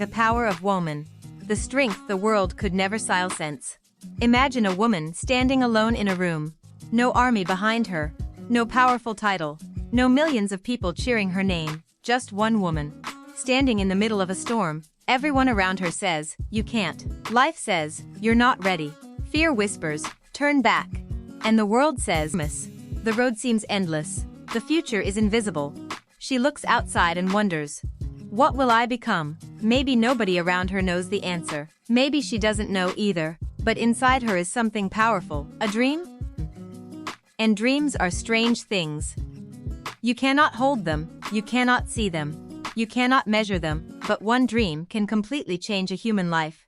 The power of woman. The strength the world could never sense. Imagine a woman standing alone in a room. No army behind her. No powerful title. No millions of people cheering her name. Just one woman. Standing in the middle of a storm. Everyone around her says, "You can't." Life says, "You're not ready." Fear whispers, "Turn back." And the world says, "Miss." The road seems endless. The future is invisible. She looks outside and wonders, what will I become? Maybe nobody around her knows the answer. Maybe she doesn't know either. But inside her is something powerful. A dream? And dreams are strange things. You cannot hold them. You cannot see them. You cannot measure them. But one dream can completely change a human life.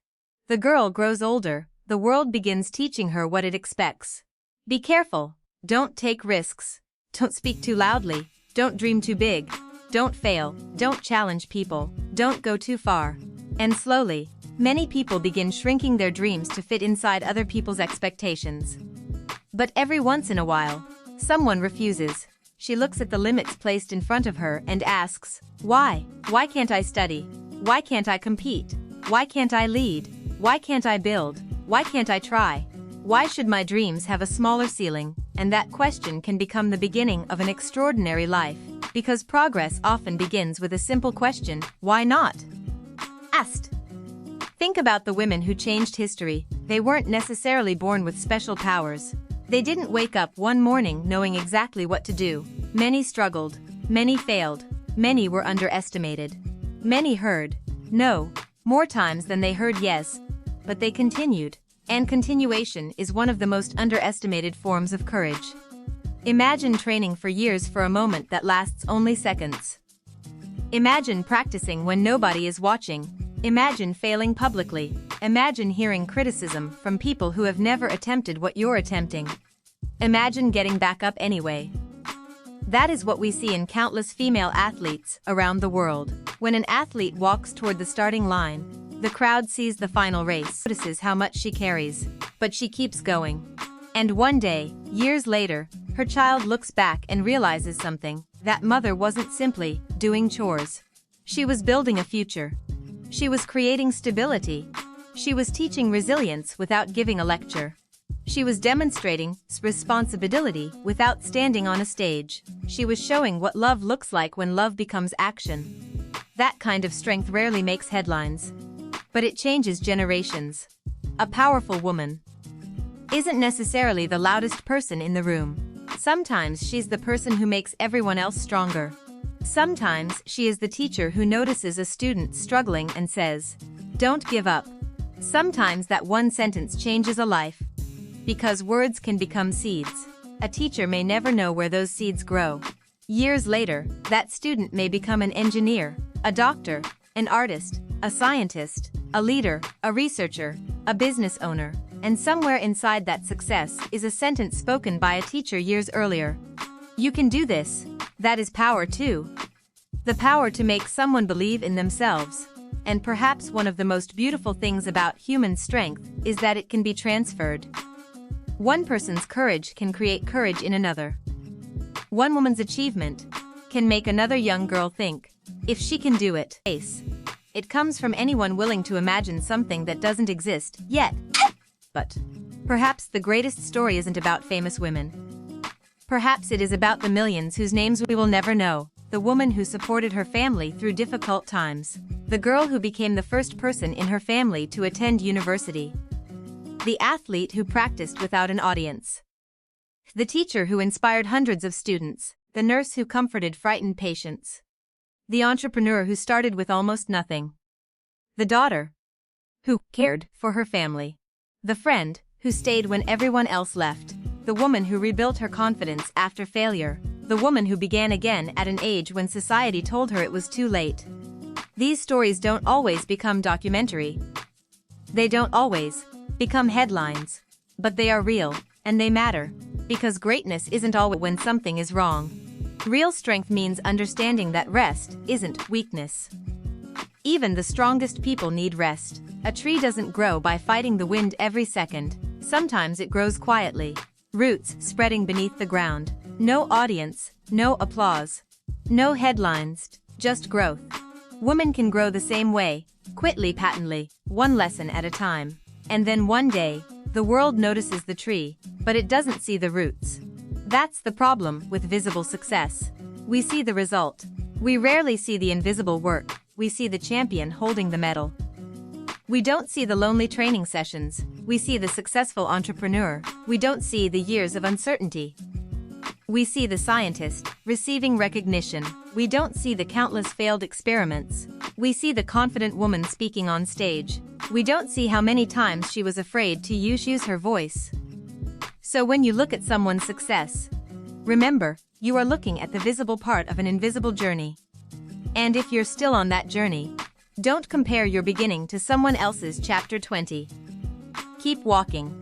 The girl grows older. The world begins teaching her what it expects. Be careful. Don't take risks. Don't speak too loudly. Don't dream too big. Don't fail. Don't challenge people. Don't go too far. And slowly, many people begin shrinking their dreams to fit inside other people's expectations. But every once in a while, someone refuses. She looks at the limits placed in front of her and asks, why? Why can't I study? Why can't I compete? Why can't I lead? Why can't I build? Why can't I try? Why should my dreams have a smaller ceiling? And that question can become the beginning of an extraordinary life. Because progress often begins with a simple question, why not? Asked. Think about the women who changed history. They weren't necessarily born with special powers. They didn't wake up one morning knowing exactly what to do. Many struggled. Many failed. Many were underestimated. Many heard no more times than they heard yes. But they continued. And continuation is one of the most underestimated forms of courage. Imagine training for years for a moment that lasts only seconds. Imagine practicing when nobody is watching. Imagine failing publicly. Imagine hearing criticism from people who have never attempted what you're attempting. Imagine getting back up anyway. That is what we see in countless female athletes around the world. When an athlete walks toward the starting line, the crowd sees the final race, notices how much she carries, but she keeps going. And one day, years later, her child looks back and realizes something. That mother wasn't simply doing chores. She was building a future. She was creating stability. She was teaching resilience without giving a lecture. She was demonstrating responsibility without standing on a stage. She was showing what love looks like when love becomes action. That kind of strength rarely makes headlines. But it changes generations. A powerful woman isn't necessarily the loudest person in the room. Sometimes she's the person who makes everyone else stronger. Sometimes she is the teacher who notices a student struggling and says, "Don't give up." Sometimes that one sentence changes a life. Because words can become seeds. A teacher may never know where those seeds grow. Years later, that student may become an engineer, a doctor, an artist, a scientist, a leader, a researcher, a business owner. And somewhere inside that success is a sentence spoken by a teacher years earlier. You can do this. That is power too. The power to make someone believe in themselves. And perhaps one of the most beautiful things about human strength is that it can be transferred. One person's courage can create courage in another. One woman's achievement can make another young girl think, if she can do it. It comes from anyone willing to imagine something that doesn't exist yet. But perhaps the greatest story isn't about famous women. Perhaps it is about the millions whose names we will never know. The woman who supported her family through difficult times. The girl who became the first person in her family to attend university. The athlete who practiced without an audience. The teacher who inspired hundreds of students. The nurse who comforted frightened patients. The entrepreneur who started with almost nothing. The daughter who cared for her family. The friend who stayed when everyone else left. The woman who rebuilt her confidence after failure. The woman who began again at an age when society told her it was too late. These stories don't always become documentary. They don't always become headlines. But they are real, and they matter. Because greatness isn't always when something is wrong. Real strength means understanding that rest isn't weakness. Even the strongest people need rest. A tree doesn't grow by fighting the wind every second. Sometimes it grows quietly. Roots spreading beneath the ground. No audience, no applause. No headlines, just growth. Women can grow the same way, Quickly, patently, one lesson at a time. And then one day, the world notices the tree, but it doesn't see the roots. That's the problem with visible success. We see the result. We rarely see the invisible work. We see the champion holding the medal. We don't see the lonely training sessions. We see the successful entrepreneur. We don't see the years of uncertainty. We see the scientist receiving recognition. We don't see the countless failed experiments. We see the confident woman speaking on stage. We don't see how many times she was afraid to use her voice. So when you look at someone's success, remember, you are looking at the visible part of an invisible journey. And if you're still on that journey, don't compare your beginning to someone else's chapter 20. Keep walking.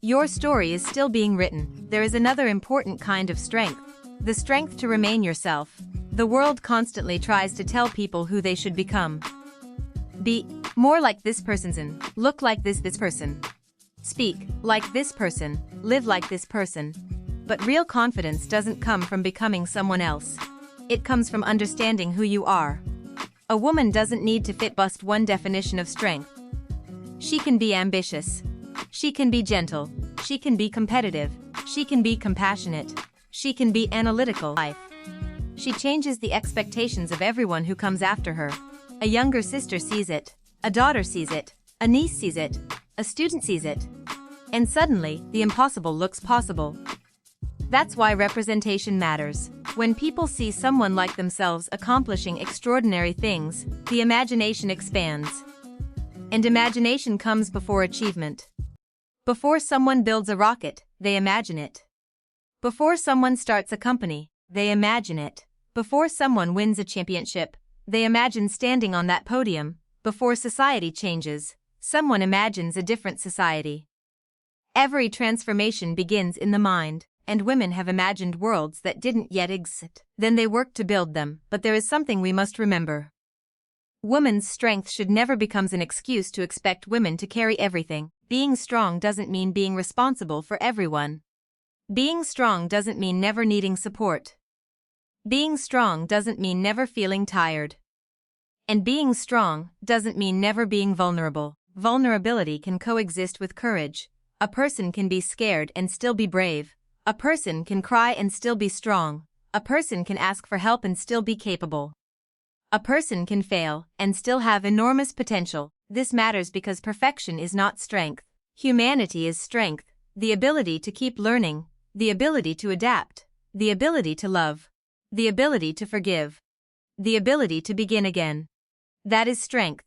Your story is still being written. There is another important kind of strength, the strength to remain yourself. The world constantly tries to tell people who they should become. Be more like this person, look like this person, speak like this person, live like this person. But real confidence doesn't come from becoming someone else. It comes from understanding who you are. A woman doesn't need to fit just one definition of strength. She can be ambitious. She can be gentle. She can be competitive. She can be compassionate. She can be analytical. Life. She changes the expectations of everyone who comes after her. A younger sister sees it. A daughter sees it. A niece sees it. A student sees it. And suddenly, the impossible looks possible. That's why representation matters. When people see someone like themselves accomplishing extraordinary things, the imagination expands. And imagination comes before achievement. Before someone builds a rocket, they imagine it. Before someone starts a company, they imagine it. Before someone wins a championship, they imagine standing on that podium. Before society changes, someone imagines a different society. Every transformation begins in the mind. And women have imagined worlds that didn't yet exist. Then they worked to build them, but there is something we must remember. Women's strength should never become an excuse to expect women to carry everything. Being strong doesn't mean being responsible for everyone. Being strong doesn't mean never needing support. Being strong doesn't mean never feeling tired. And being strong doesn't mean never being vulnerable. Vulnerability can coexist with courage. A person can be scared and still be brave. A person can cry and still be strong. A person can ask for help and still be capable. A person can fail and still have enormous potential. This matters because perfection is not strength. Humanity is strength, the ability to keep learning, the ability to adapt, the ability to love, the ability to forgive, the ability to begin again. That is strength.